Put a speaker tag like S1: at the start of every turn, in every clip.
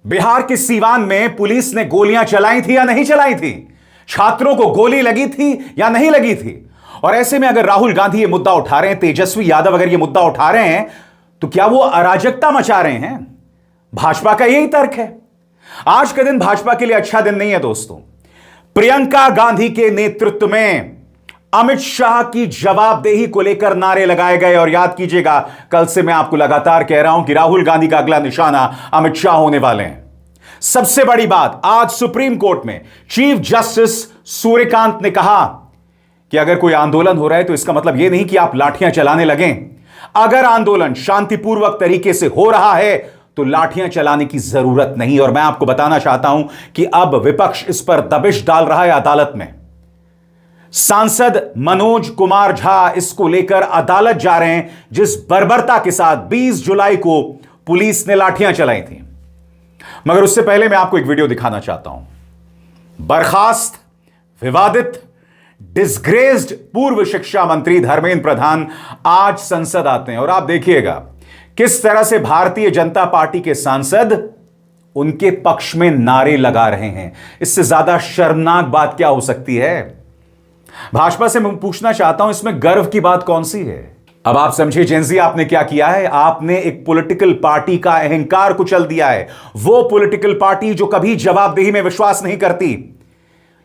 S1: बिहार के सीवान में पुलिस ने गोलियां चलाई थी या नहीं चलाई थी? छात्रों को गोली लगी थी या नहीं लगी थी? और ऐसे में अगर राहुल गांधी ये मुद्दा उठा रहे हैं, तेजस्वी यादव अगर ये मुद्दा उठा रहे हैं, तो क्या वो अराजकता मचा रहे हैं? भाजपा का यही तर्क है। आज का दिन भाजपा के लिए अच्छा दिन नहीं है दोस्तों। प्रियंका गांधी के नेतृत्व में अमित शाह की जवाबदेही को लेकर नारे लगाए गए। और याद कीजिएगा, कल से मैं आपको लगातार कह रहा हूं कि राहुल गांधी का अगला निशाना अमित शाह होने वाले हैं। सबसे बड़ी बात, आज सुप्रीम कोर्ट में चीफ जस्टिस सूर्यकांत ने कहा कि अगर कोई आंदोलन हो रहा है तो इसका मतलब यह नहीं कि आप लाठियां चलाने लगें। अगर आंदोलन शांतिपूर्वक तरीके से हो रहा है तो लाठियां चलाने की जरूरत नहीं। और मैं आपको बताना चाहता हूं कि अब विपक्ष इस पर दबिश डाल रहा है अदालत में। सांसद मनोज कुमार झा इसको लेकर अदालत जा रहे हैं, जिस बर्बरता के साथ 20 जुलाई को पुलिस ने लाठियां चलाई थी। मगर उससे पहले मैं आपको एक वीडियो दिखाना चाहता हूं। बर्खास्त, विवादित, डिस्ग्रेस्ड पूर्व शिक्षा मंत्री धर्मेंद्र प्रधान आज संसद आते हैं और आप देखिएगा किस तरह से भारतीय जनता पार्टी के सांसद उनके पक्ष में नारे लगा रहे हैं। इससे ज्यादा शर्मनाक बात क्या हो सकती है? भाजपा से मैं पूछना चाहता हूं, इसमें गर्व की बात कौन सी है? अब आप समझिए जेनजी, आपने क्या किया है? आपने एक पॉलिटिकल पार्टी का अहंकार कुचल दिया है। वो पॉलिटिकल पार्टी जो कभी जवाबदेही में विश्वास नहीं करती।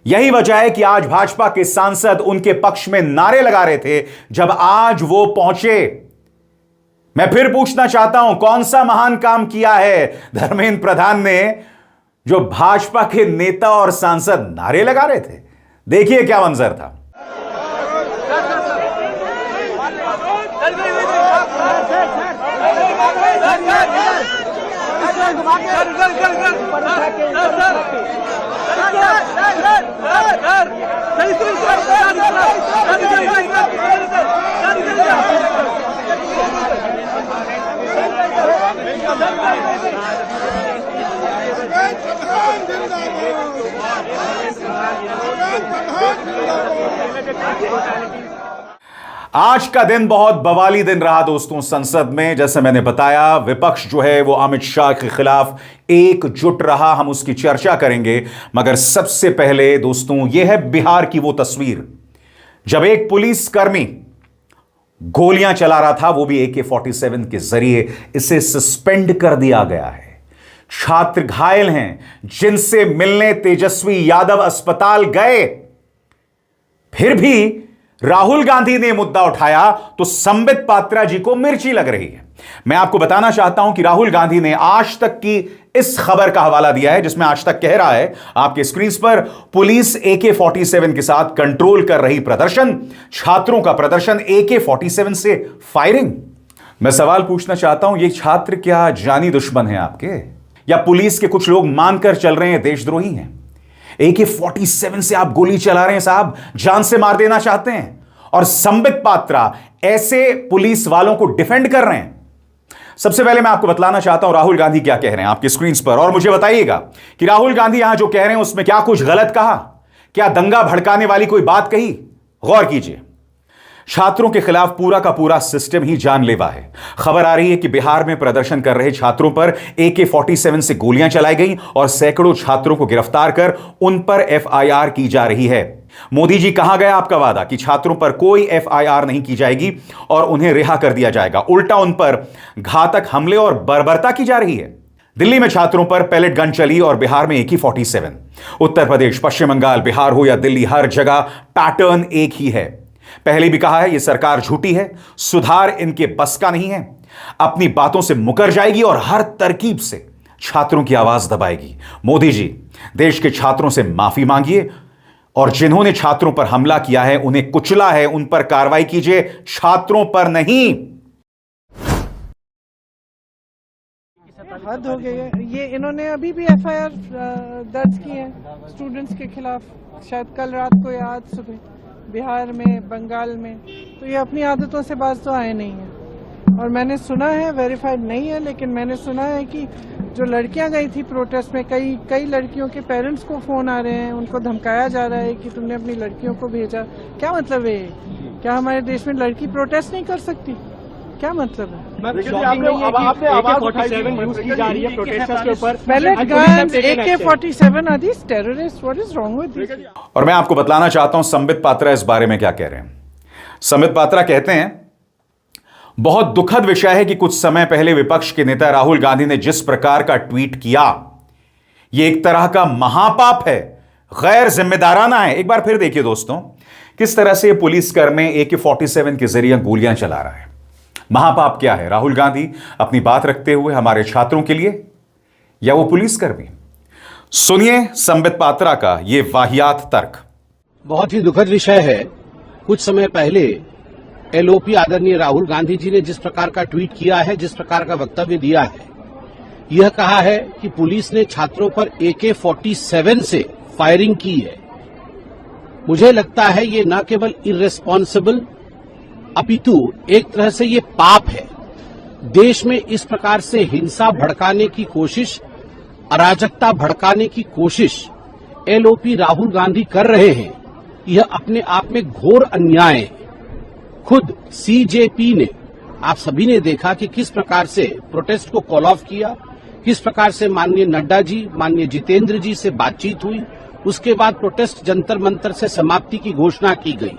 S1: यही वजह है कि आज भाजपा के सांसद उनके पक्ष में नारे लगा रहे थे जब आज वो पहुंचे। मैं फिर पूछना चाहता हूं, कौन सा महान काम किया है धर्मेंद्र प्रधान ने जो भाजपा के नेता और सांसद नारे लगा रहे थे? देखिए क्या मंजर था। आज का दिन बहुत बवाली दिन रहा दोस्तों संसद में। जैसे मैंने बताया, विपक्ष जो है वो अमित शाह के खिलाफ एकजुट रहा। हम उसकी चर्चा करेंगे, मगर सबसे पहले दोस्तों यह है बिहार की वो तस्वीर जब एक पुलिसकर्मी गोलियां चला रहा था, वो भी AK-47 के जरिए। इसे सस्पेंड कर दिया गया है। छात्र घायल हैं, जिनसे मिलने तेजस्वी यादव अस्पताल गए। फिर भी राहुल गांधी ने मुद्दा उठाया तो संबित पात्रा जी को मिर्ची लग रही है। मैं आपको बताना चाहता हूं कि राहुल गांधी ने आज तक की इस खबर का हवाला दिया है, जिसमें आज तक कह रहा है आपके स्क्रीन पर, पुलिस AK-47 के साथ कंट्रोल कर रही प्रदर्शन, छात्रों का प्रदर्शन, AK-47 से फायरिंग। मैं सवाल पूछना चाहता हूं, ये छात्र क्या जानी दुश्मन है आपके, या पुलिस के कुछ लोग मानकर चल रहे हैं देशद्रोही हैं? AK-47 से आप गोली चला रहे हैं साहब, जान से मार देना चाहते हैं। और संबित पात्रा ऐसे पुलिस वालों को डिफेंड कर रहे हैं। सबसे पहले मैं आपको बतलाना चाहता हूं राहुल गांधी क्या कह रहे हैं आपकी स्क्रीन पर, और मुझे बताइएगा कि राहुल गांधी यहां जो कह रहे हैं उसमें क्या कुछ गलत कहा, क्या दंगा भड़काने वाली कोई बात कही? गौर कीजिए। छात्रों के खिलाफ पूरा का पूरा सिस्टम ही जानलेवा है। खबर आ रही है कि बिहार में प्रदर्शन कर रहे छात्रों पर AK-47 से गोलियां चलाई गई और सैकड़ों छात्रों को गिरफ्तार कर उन पर FIR की जा रही है। मोदी जी, कहां गया आपका वादा कि छात्रों पर कोई FIR नहीं की जाएगी और उन्हें रिहा कर दिया जाएगा? उल्टा उन पर घातक हमले और बर्बरता की जा रही है। दिल्ली में छात्रों पर पैलेट गन चली और बिहार में AK-47। उत्तर प्रदेश, पश्चिम बंगाल, बिहार हो या दिल्ली, हर जगह पैटर्न एक ही है। पहले भी कहा है, यह सरकार झूठी है, सुधार इनके बस का नहीं है, अपनी बातों से मुकर जाएगी और हर तरकीब से छात्रों की आवाज दबाएगी। मोदी जी, देश के छात्रों से माफी मांगिए और जिन्होंने छात्रों पर हमला किया है, उन्हें कुचला है, उन पर कार्रवाई कीजिए, छात्रों पर नहीं।
S2: हद हो गई है। ये इन्होंने अभी भी FIR दर्ज की है स्टूडेंट्स के खिलाफ, शायद कल रात को या आज सुबह, बिहार में, बंगाल में। तो ये अपनी आदतों से बाज तो आए नहीं है। और मैंने सुना है, वेरीफाइड नहीं है, लेकिन मैंने सुना है कि जो लड़कियां गई थी प्रोटेस्ट में, कई लड़कियों के पेरेंट्स को फोन आ रहे हैं, उनको धमकाया जा रहा है कि तुमने अपनी लड़कियों को भेजा। क्या मतलब है? क्या हमारे देश में लड़की प्रोटेस्ट नहीं कर सकती? क्या मतलब है? Pellet guns, AK-47 are these terrorists? What is wrong with this?
S1: और मैं आपको बतलाना चाहता हूं संबित पात्रा इस बारे में क्या कह रहे हैं। संबित पात्रा कहते हैं, बहुत दुखद विषय है कि कुछ समय पहले विपक्ष के नेता राहुल गांधी ने जिस प्रकार का ट्वीट किया, यह एक तरह का महापाप है, गैर जिम्मेदाराना है। एक बार फिर देखिए दोस्तों, किस तरह से पुलिसकर्मी AK-47 के जरिए गोलियां चला रहा है। महापाप क्या है? राहुल गांधी अपनी बात रखते हुए हमारे छात्रों के लिए, या वो पुलिसकर्मी? सुनिए संबित पात्रा का यह वाहियात तर्क।
S3: बहुत ही दुखद विषय है। कुछ समय पहले LOP आदरणीय राहुल गांधी जी ने जिस प्रकार का ट्वीट किया है, जिस प्रकार का वक्तव्य दिया है, यह कहा है कि पुलिस ने छात्रों पर AK-47 से फायरिंग की है। मुझे लगता है ये न केवल इर्रेस्पॉन्सिबल अपितु एक तरह से ये पाप है। देश में इस प्रकार से हिंसा भड़काने की कोशिश, अराजकता भड़काने की कोशिश LOP राहुल गांधी कर रहे हैं, यह अपने आप में घोर अन्याय है। खुद CJP ने, आप सभी ने देखा कि किस प्रकार से प्रोटेस्ट को कॉल ऑफ किया, किस प्रकार से माननीय नड्डा जी, माननीय जितेंद्र जी से बातचीत हुई, उसके बाद प्रोटेस्ट जंतर मंतर से समाप्ति की घोषणा की गई।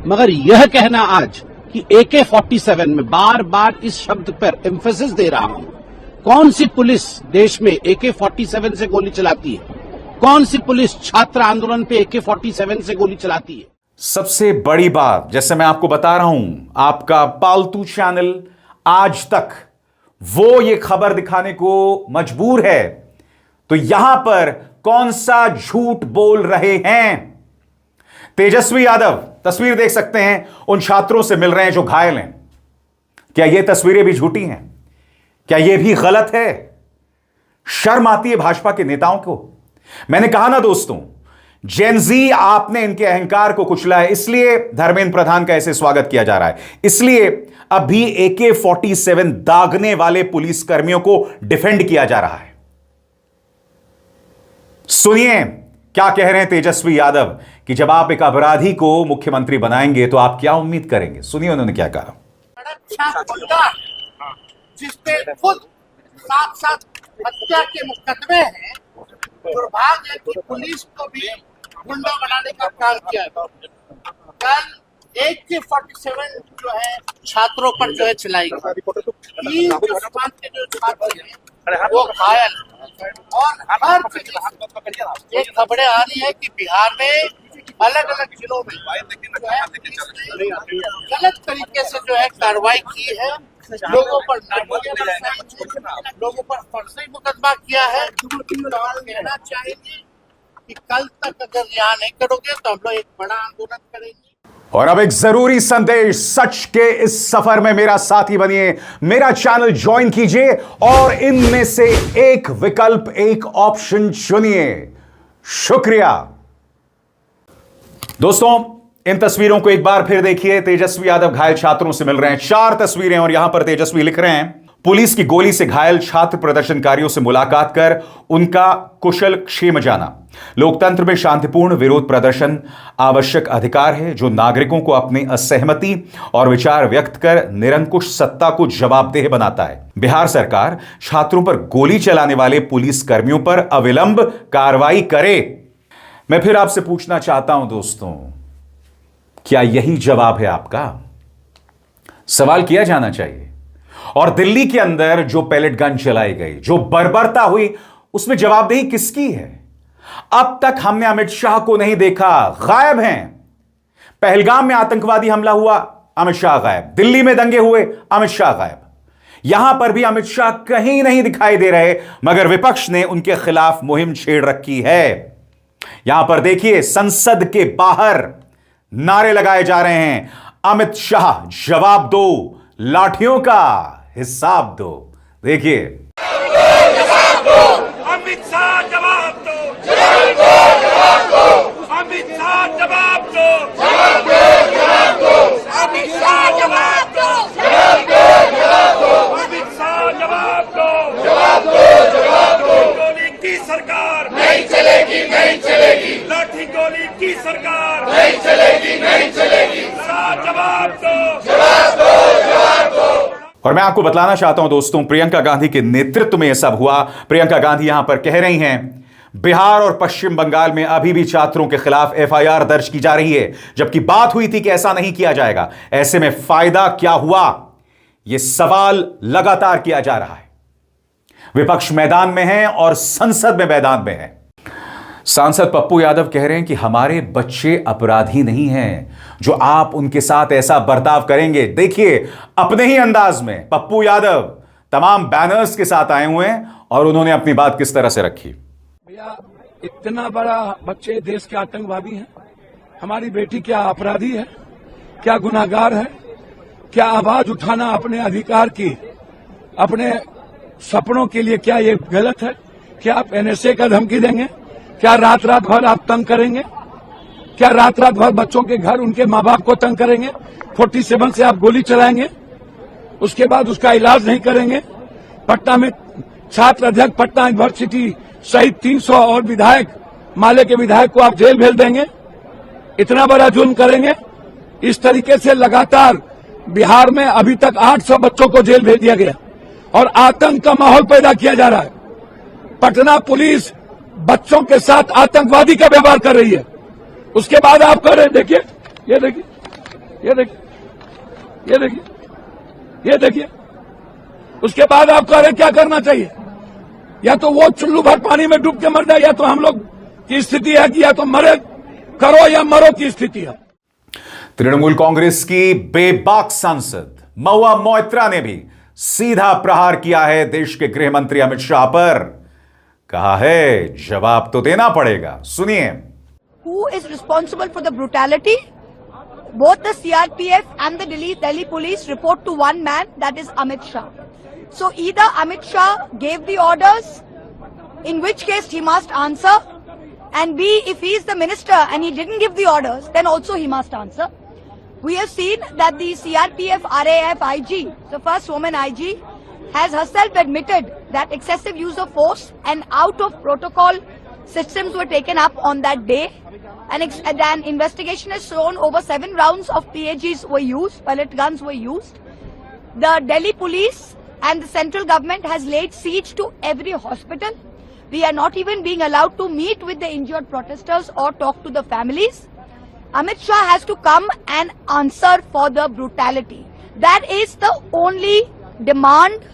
S3: मगर यह कहना आज कि AK-47 में, बार बार इस शब्द पर एम्फेसिस दे रहा हूं, कौन सी पुलिस देश में AK-47 से गोली चलाती है? कौन सी पुलिस छात्र आंदोलन पे AK-47 से गोली चलाती है?
S1: सबसे बड़ी बात, जैसे मैं आपको बता रहा हूं, आपका पालतू चैनल आज तक वो ये खबर दिखाने को मजबूर है, तो यहां पर कौन सा झूठ बोल रहे हैं? तेजस्वी यादव, तस्वीर देख सकते हैं, उन छात्रों से मिल रहे हैं जो घायल हैं। क्या ये तस्वीरें भी झूठी हैं? क्या यह भी गलत है? शर्म आती है भाजपा के नेताओं को। मैंने कहा ना दोस्तों, जेनजी आपने इनके अहंकार को कुचला है, इसलिए धर्मेंद्र प्रधान का ऐसे स्वागत किया जा रहा है। इसलिए अभी AK-47 दागने वाले पुलिसकर्मियों को डिफेंड किया जा रहा है। सुनिए क्या कह रहे हैं तेजस्वी यादव कि जब आप एक अपराधी को मुख्यमंत्री बनाएंगे तो आप क्या उम्मीद करेंगे। सुनिए उन्होंने क्या कहा।
S4: जिसपे खुद 7 हत्या के मुकदमे हैं, दुर्भाग्य है कि पुलिस को भी गुंडा बनाने का काम किया। कल AK-47 जो है छात्रों पर जो है चलाई गई। 3 समाज के जो छात्र हैं वो घायल, और हर जगह ये खबरें आ रही है कि बिहार में अलग अलग जिलों में जो है गलत तरीके से जो है कार्रवाई की है, लोगों पर लोगों पर फर्जी मुकदमा किया है। तो कहना चाहेंगे कि कल तक अगर यहाँ नहीं करोगे तो हम लोग एक बड़ा आंदोलन करेंगे।
S1: और अब एक जरूरी संदेश, सच के इस सफर में मेरा साथी बनिए, मेरा चैनल ज्वाइन कीजिए और इनमें से एक विकल्प, एक ऑप्शन चुनिए। शुक्रिया दोस्तों। इन तस्वीरों को एक बार फिर देखिए। तेजस्वी यादव घायल छात्रों से मिल रहे हैं। 4 तस्वीरें, और यहां पर तेजस्वी लिख रहे हैं, पुलिस की गोली से घायल छात्र प्रदर्शनकारियों से मुलाकात कर उनका कुशल क्षेम जाना। लोकतंत्र में शांतिपूर्ण विरोध प्रदर्शन आवश्यक अधिकार है जो नागरिकों को अपनी असहमति और विचार व्यक्त कर निरंकुश सत्ता को जवाबदेह बनाता है। बिहार सरकार छात्रों पर गोली चलाने वाले पुलिस कर्मियों पर अविलंब कार्रवाई करे। मैं फिर आपसे पूछना चाहता हूं दोस्तों, क्या यही जवाब है आपका? सवाल किया जाना चाहिए। और दिल्ली के अंदर जो पैलेट गन चलाई गई, जो बर्बरता हुई, उसमें जवाबदेही किसकी है? अब तक हमने अमित शाह को नहीं देखा, गायब हैं। पहलगाम में आतंकवादी हमला हुआ, अमित शाह गायब। दिल्ली में दंगे हुए, अमित शाह गायब। यहां पर भी अमित शाह कहीं नहीं दिखाई दे रहे, मगर विपक्ष ने उनके खिलाफ मुहिम छेड़ रखी है। यहां पर देखिए, संसद के बाहर नारे लगाए जा रहे हैं, अमित शाह जवाब दो, लाठियों का हिसाब दो। देखिए,
S5: अमित शाह जवाब दो, अमित शाह जवाब दो, अमित शाह जवाब दो, अमित शाह जवाब दो, गोली की सरकार नहीं चलेगी, नहीं चलेगी, लाठी गोली की सरकार नहीं चलेगी, नहीं चलेगी। शाह जवाब दो, जवाब दो, जवाब दो।
S1: और मैं आपको बतलाना चाहता हूं दोस्तों, प्रियंका गांधी के नेतृत्व में यह सब हुआ। प्रियंका गांधी यहां पर कह रही हैं बिहार और पश्चिम बंगाल में अभी भी छात्रों के खिलाफ एफआईआर दर्ज की जा रही है, जबकि बात हुई थी कि ऐसा नहीं किया जाएगा। ऐसे में फायदा क्या हुआ, यह सवाल लगातार किया जा रहा है। विपक्ष मैदान में है और संसद में मैदान में है। सांसद पप्पू यादव कह रहे हैं कि हमारे बच्चे अपराधी नहीं हैं जो आप उनके साथ ऐसा बर्ताव करेंगे। देखिए अपने ही अंदाज में पप्पू यादव तमाम बैनर्स के साथ आए हुए हैं और उन्होंने अपनी बात किस तरह से रखी।
S6: भैया इतना बड़ा बच्चे देश के आतंकवादी हैं, हमारी बेटी क्या अपराधी है, क्या गुनाहगार है? क्या आवाज उठाना अपने अधिकार की, अपने सपनों के लिए क्या ये गलत है? क्या आप एनएसए का धमकी देंगे? क्या रात रात भर आप तंग करेंगे? क्या रात रात भर बच्चों के घर उनके माँ बाप को तंग करेंगे? 47 से आप गोली चलाएंगे, उसके बाद उसका इलाज नहीं करेंगे? पटना में छात्र अध्यक्ष पटना यूनिवर्सिटी सहित 300 और विधायक, माले के विधायक को आप जेल भेज देंगे? इतना बड़ा जुल्म करेंगे? इस तरीके से लगातार बिहार में अभी तक 800 बच्चों को जेल भेज दिया गया और आतंक का माहौल पैदा किया जा रहा है। पटना पुलिस बच्चों के साथ आतंकवादी का व्यवहार कर रही है। उसके बाद आप कह रहे हैं, देखिए ये देखिए, ये देखिए, ये देखिए, ये देखिए, उसके बाद आप कह रहे हैं क्या करना चाहिए? या तो वो चुल्लू भर पानी में डूब के मर जाए, या तो हम लोग की स्थिति है कि या तो मरे करो या मरो की स्थिति है।
S1: तृणमूल कांग्रेस की बेबाक सांसद महुआ मोइत्रा ने भी सीधा प्रहार किया है देश के गृह मंत्री अमित शाह पर। कहा है जवाब तो देना पड़ेगा, सुनिए।
S7: Who is responsible for the brutality? Both the CRPF and the Delhi police report to one man, that is Amit Shah. So either Amit Shah gave the orders, in which case he must answer, and B, if he is the minister and he didn't give the orders, then also he must answer. We have seen that the CRPF RAF IG, the first woman IG, has herself admitted that excessive use of force and out of protocol systems were taken up on that day. An investigation has shown over 7 rounds of PAGs were used, pellet guns were used. The Delhi police and the central government has laid siege to every hospital. We are not even being allowed to meet with the injured protesters or talk to the families. Amit Shah has to come and answer for the brutality. That is the only demand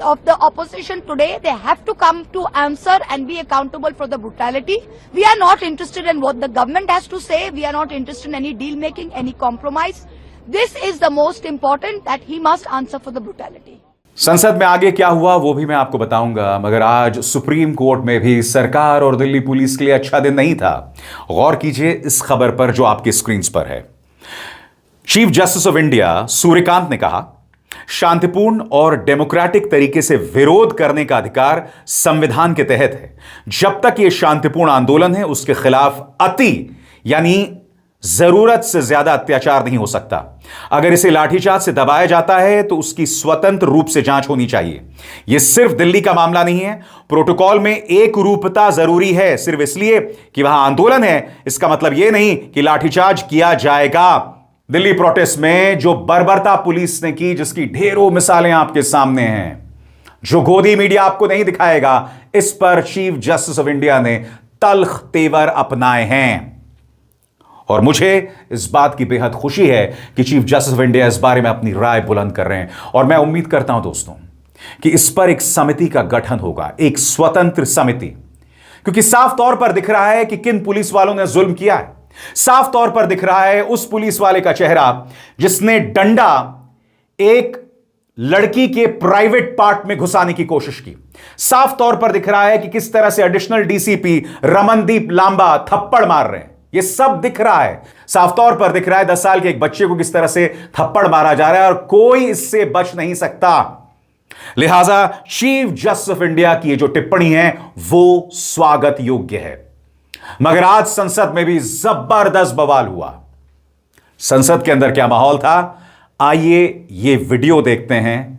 S7: of the opposition today. They have to come to answer and be accountable for the brutality. We are not interested in what the government has to say. We are not interested in any deal making, any compromise. This is the most important, that he must answer for the brutality.
S1: संसद में आगे क्या हुआ वो भी मैं आपको बताऊंगा, मगर आज सुप्रीम कोर्ट में भी सरकार और दिल्ली पुलिस के लिए अच्छा दिन नहीं था। गौर कीजिए इस खबर पर जो आपकी स्क्रीन पर है। Chief justice of India Suryakant ने कहा, शांतिपूर्ण और डेमोक्रेटिक तरीके से विरोध करने का अधिकार संविधान के तहत है। जब तक यह शांतिपूर्ण आंदोलन है उसके खिलाफ अति यानी जरूरत से ज्यादा अत्याचार नहीं हो सकता। अगर इसे लाठीचार्ज से दबाया जाता है तो उसकी स्वतंत्र रूप से जांच होनी चाहिए। यह सिर्फ दिल्ली का मामला नहीं है। प्रोटोकॉल में एक रूपता जरूरी है। सिर्फ इसलिए कि वहां आंदोलन है इसका मतलब यह नहीं कि लाठीचार्ज किया जाएगा। दिल्ली प्रोटेस्ट में जो बर्बरता पुलिस ने की, जिसकी ढेरों मिसालें आपके सामने हैं, जो गोदी मीडिया आपको नहीं दिखाएगा, इस पर चीफ जस्टिस ऑफ इंडिया ने तल्ख तेवर अपनाए हैं। और मुझे इस बात की बेहद खुशी है कि चीफ जस्टिस ऑफ इंडिया इस बारे में अपनी राय बुलंद कर रहे हैं। और मैं उम्मीद करता हूं दोस्तों कि इस पर एक समिति का गठन होगा, एक स्वतंत्र समिति, क्योंकि साफ तौर पर दिख रहा है कि किन पुलिस वालों ने जुल्म किया है। साफ तौर पर दिख रहा है उस पुलिस वाले का चेहरा जिसने डंडा एक लड़की के प्राइवेट पार्ट में घुसाने की कोशिश की। साफ तौर पर दिख रहा है कि किस तरह से एडिशनल डीसीपी रमनदीप लांबा थप्पड़ मार रहे हैं। यह सब दिख रहा है। साफ तौर पर दिख रहा है 10 साल के एक बच्चे को किस तरह से थप्पड़ मारा जा रहा है और कोई इससे बच नहीं सकता। लिहाजा चीफ जस्टिस ऑफ इंडिया की जो टिप्पणी है वो स्वागत योग्य है। मगर आज संसद में भी जबरदस्त बवाल हुआ। संसद के अंदर क्या माहौल था, आइए ये वीडियो देखते हैं।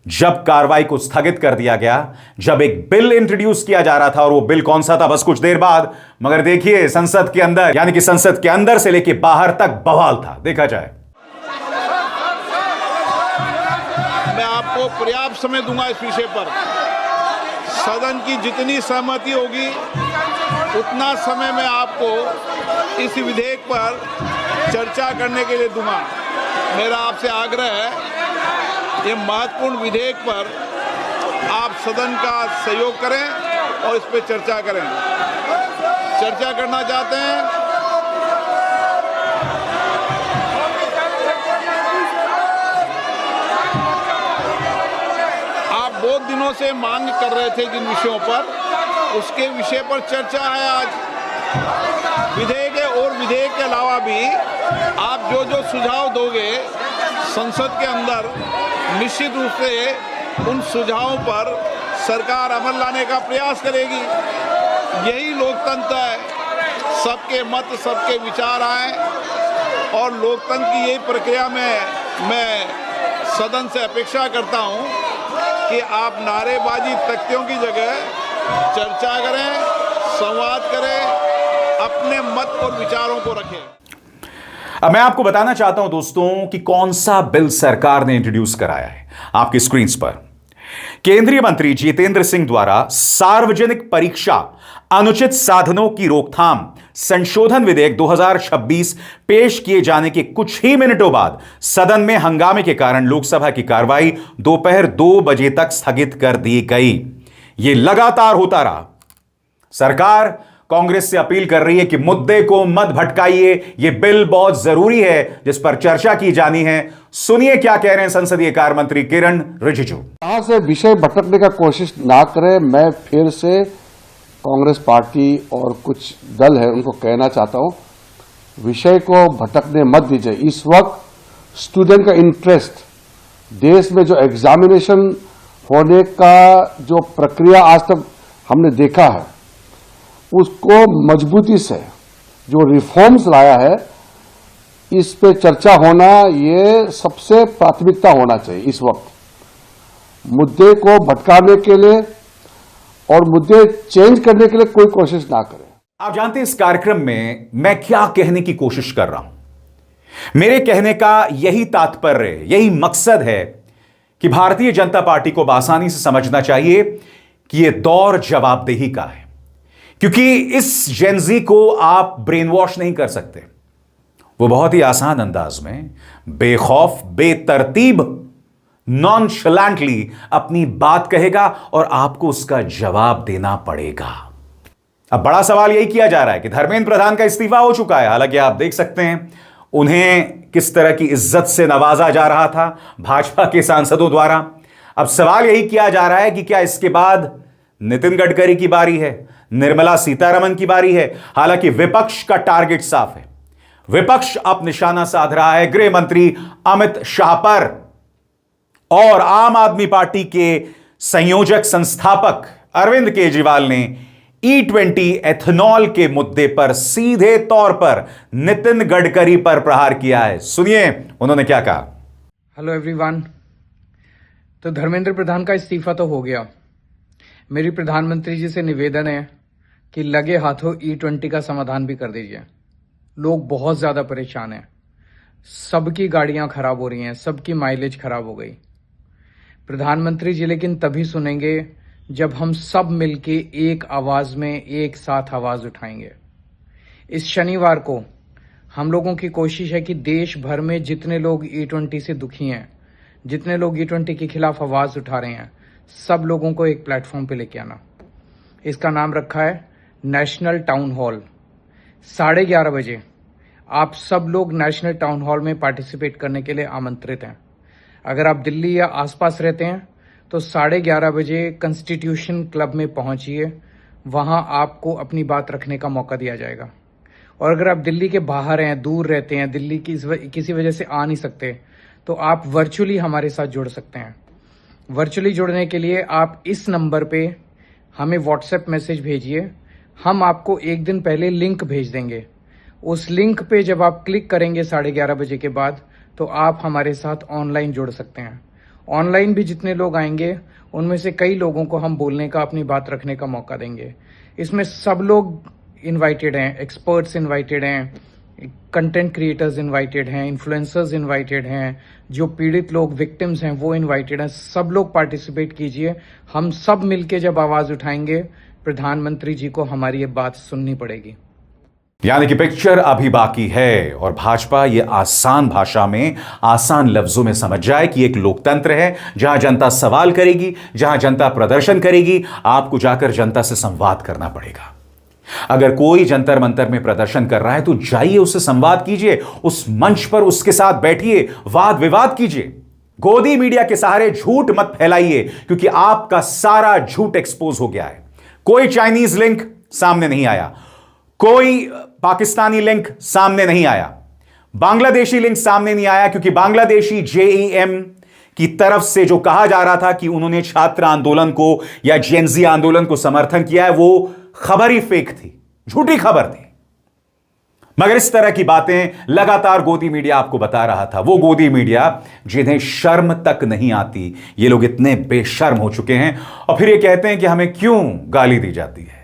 S1: जब कार्रवाई को स्थगित कर दिया गया, जब एक बिल इंट्रोड्यूस किया जा रहा था, और वो बिल कौन सा था, बस कुछ देर बाद। मगर देखिए संसद के अंदर, यानी कि संसद के अंदर से लेकर बाहर तक बवाल था। देखा जाए।
S8: मैं आपको पर्याप्त समय दूंगा इस विषय पर। सदन की जितनी सहमति होगी उतना समय मैं आपको इस विधेयक पर चर्चा करने के लिए दूंगा। मेरा आपसे आग्रह है, ये महत्वपूर्ण विधेयक पर आप सदन का सहयोग करें और इस पर चर्चा करें। चर्चा करना चाहते हैं? आप बहुत दिनों से मांग कर रहे थे जिन विषयों पर, उसके विषय पर चर्चा है आज। विधेयक और विधेयक के अलावा भी आप जो जो सुझाव दोगे संसद के अंदर, निश्चित रूप से उन सुझावों पर सरकार अमल लाने का प्रयास करेगी। यही लोकतंत्र है, सबके मत सबके विचार आए, और लोकतंत्र की यही प्रक्रिया में मैं सदन से अपेक्षा करता हूं कि आप नारेबाजी तख्तियों की जगह चर्चा करें, संवाद करें, अपने मत और विचारों को रखें।
S1: अब मैं आपको बताना चाहता हूं दोस्तों कि कौन सा बिल सरकार ने इंट्रोड्यूस कराया है। आपकी स्क्रीन पर केंद्रीय मंत्री जितेंद्र सिंह द्वारा सार्वजनिक परीक्षा अनुचित साधनों की रोकथाम संशोधन विधेयक 2026 पेश किए जाने के कुछ ही मिनटों बाद सदन में हंगामे के कारण लोकसभा की कार्रवाई दोपहर 2 बजे तक स्थगित कर दी गई। यह लगातार होता रहा। सरकार कांग्रेस से अपील कर रही है कि मुद्दे को मत भटकाइए, यह बिल बहुत जरूरी है जिस पर चर्चा की जानी है। सुनिए क्या कह रहे हैं संसदीय कार्य मंत्री किरण रिजिजू।
S9: यहां से विषय भटकने का कोशिश ना करें। मैं फिर से कांग्रेस पार्टी और कुछ दल है उनको कहना चाहता हूं, विषय को भटकने मत दीजिए। इस वक्त स्टूडेंट का इंटरेस्ट, देश में जो एग्जामिनेशन होने का जो प्रक्रिया आज तक हमने देखा है, उसको मजबूती से जो रिफॉर्म्स लाया है, इस पे चर्चा होना ये सबसे प्राथमिकता होना चाहिए। इस वक्त मुद्दे को भटकाने के लिए और मुद्दे चेंज करने के लिए कोई कोशिश ना करें।
S1: आप जानते हैं इस कार्यक्रम में मैं क्या कहने की कोशिश कर रहा हूं। मेरे कहने का यही तात्पर्य, यही मकसद है कि भारतीय जनता पार्टी को आसानी से समझना चाहिए कि यह दौर जवाबदेही का है, क्योंकि इस जेनजी को आप ब्रेन वॉश नहीं कर सकते। वो बहुत ही आसान अंदाज में, बेखौफ, बेतरतीब, नॉनशलैंटली अपनी बात कहेगा और आपको उसका जवाब देना पड़ेगा। अब बड़ा सवाल यही किया जा रहा है कि धर्मेंद्र प्रधान का इस्तीफा हो चुका है। हालांकि आप देख सकते हैं उन्हें किस तरह की इज्जत से नवाजा जा रहा था भाजपा के सांसदों द्वारा। अब सवाल यही किया जा रहा है कि क्या इसके बाद नितिन गडकरी की बारी है, निर्मला सीतारमण की बारी है। हालांकि विपक्ष का टारगेट साफ है। विपक्ष अब निशाना साध रहा है गृह मंत्री अमित शाह पर, और आम आदमी पार्टी के संयोजक संस्थापक अरविंद केजरीवाल ने E20 एथेनॉल के मुद्दे पर सीधे तौर पर नितिन गडकरी पर प्रहार किया है। सुनिए उन्होंने क्या कहा।
S10: Hello everyone. तो धर्मेंद्र प्रधान का इस्तीफा तो हो गया। मेरी प्रधानमंत्री जी से निवेदन है कि लगे हाथों E20 का समाधान भी कर दीजिए। लोग बहुत ज्यादा परेशान हैं, सबकी गाड़ियां खराब हो रही हैं, सबकी माइलेज खराब हो गई। प्रधानमंत्री जी लेकिन तभी सुनेंगे जब हम सब मिलके एक आवाज में एक साथ आवाज उठाएंगे। इस शनिवार को हम लोगों की कोशिश है कि देश भर में जितने लोग E20 से दुखी हैं, जितने लोग E20 के खिलाफ आवाज उठा रहे हैं, सब लोगों को एक प्लेटफॉर्म पे लेके आना। इसका नाम रखा है नेशनल टाउन हॉल। 11:30 बजे आप सब लोग नेशनल टाउन हॉल में पार्टिसिपेट करने के लिए आमंत्रित हैं। अगर आप दिल्ली या आसपास रहते हैं तो 11:30 बजे कॉन्स्टिट्यूशन क्लब में पहुंचिए। वहां आपको अपनी बात रखने का मौका दिया जाएगा। और अगर आप दिल्ली के बाहर हैं, दूर रहते हैं, दिल्ली की किसी वजह से आ नहीं सकते, तो आप वर्चुअली हमारे साथ जुड़ सकते हैं। वर्चुअली जुड़ने के लिए आप इस नंबर पे हमें व्हाट्सएप मैसेज भेजिए। हम आपको एक दिन पहले लिंक भेज देंगे। उस लिंक पे जब आप क्लिक करेंगे 11:30 बजे के बाद, तो आप हमारे साथ ऑनलाइन जुड़ सकते हैं। ऑनलाइन भी जितने लोग आएंगे उनमें से कई लोगों को हम बोलने का, अपनी बात रखने का मौका देंगे। इसमें सब लोग इनवाइटेड हैं, एक्सपर्ट्स इनवाइटेड हैं, कंटेंट क्रिएटर्स इनवाइटेड हैं, इन्फ्लुएंसर्स इनवाइटेड हैं, जो पीड़ित लोग विक्टिम्स हैं वो इनवाइटेड हैं। सब लोग पार्टिसिपेट कीजिए। हम सब मिलके जब आवाज उठाएंगे, प्रधानमंत्री जी को हमारी ये बात सुननी पड़ेगी।
S1: यानी कि पिक्चर अभी बाकी है और भाजपा ये आसान भाषा में, आसान लफ्जों में समझ जाए कि एक लोकतंत्र है जहां जनता सवाल करेगी, जहां जनता प्रदर्शन करेगी। आपको जाकर जनता से संवाद करना पड़ेगा। अगर कोई जंतर मंतर में प्रदर्शन कर रहा है तो जाइए, उससे संवाद कीजिए, उस मंच पर उसके साथ बैठिए, वाद विवाद कीजिए। गोदी मीडिया के सहारे झूठ मत फैलाइए, क्योंकि आपका सारा झूठ एक्सपोज हो गया है। कोई चाइनीज लिंक सामने नहीं आया, कोई पाकिस्तानी लिंक सामने नहीं आया, बांग्लादेशी लिंक सामने नहीं आया, क्योंकि बांग्लादेशी जेईएम की तरफ से जो कहा जा रहा था कि उन्होंने छात्र आंदोलन को या जेनजी आंदोलन को समर्थन किया है, वो खबर ही फेक थी, झूठी खबर थी। मगर इस तरह की बातें लगातार गोदी मीडिया आपको बता रहा था। वो गोदी मीडिया जिन्हें शर्म तक नहीं आती, ये लोग इतने बेशर्म हो चुके हैं और फिर ये कहते हैं कि हमें क्यों गाली दी जाती है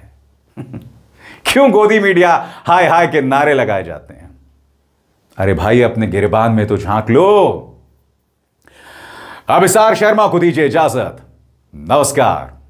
S1: क्यों गोदी मीडिया हाय हाय के नारे लगाए जाते हैं। अरे भाई, अपने गिरबान में तो झांक लो। अभिसार शर्मा को दीजिए इजाजत। नमस्कार।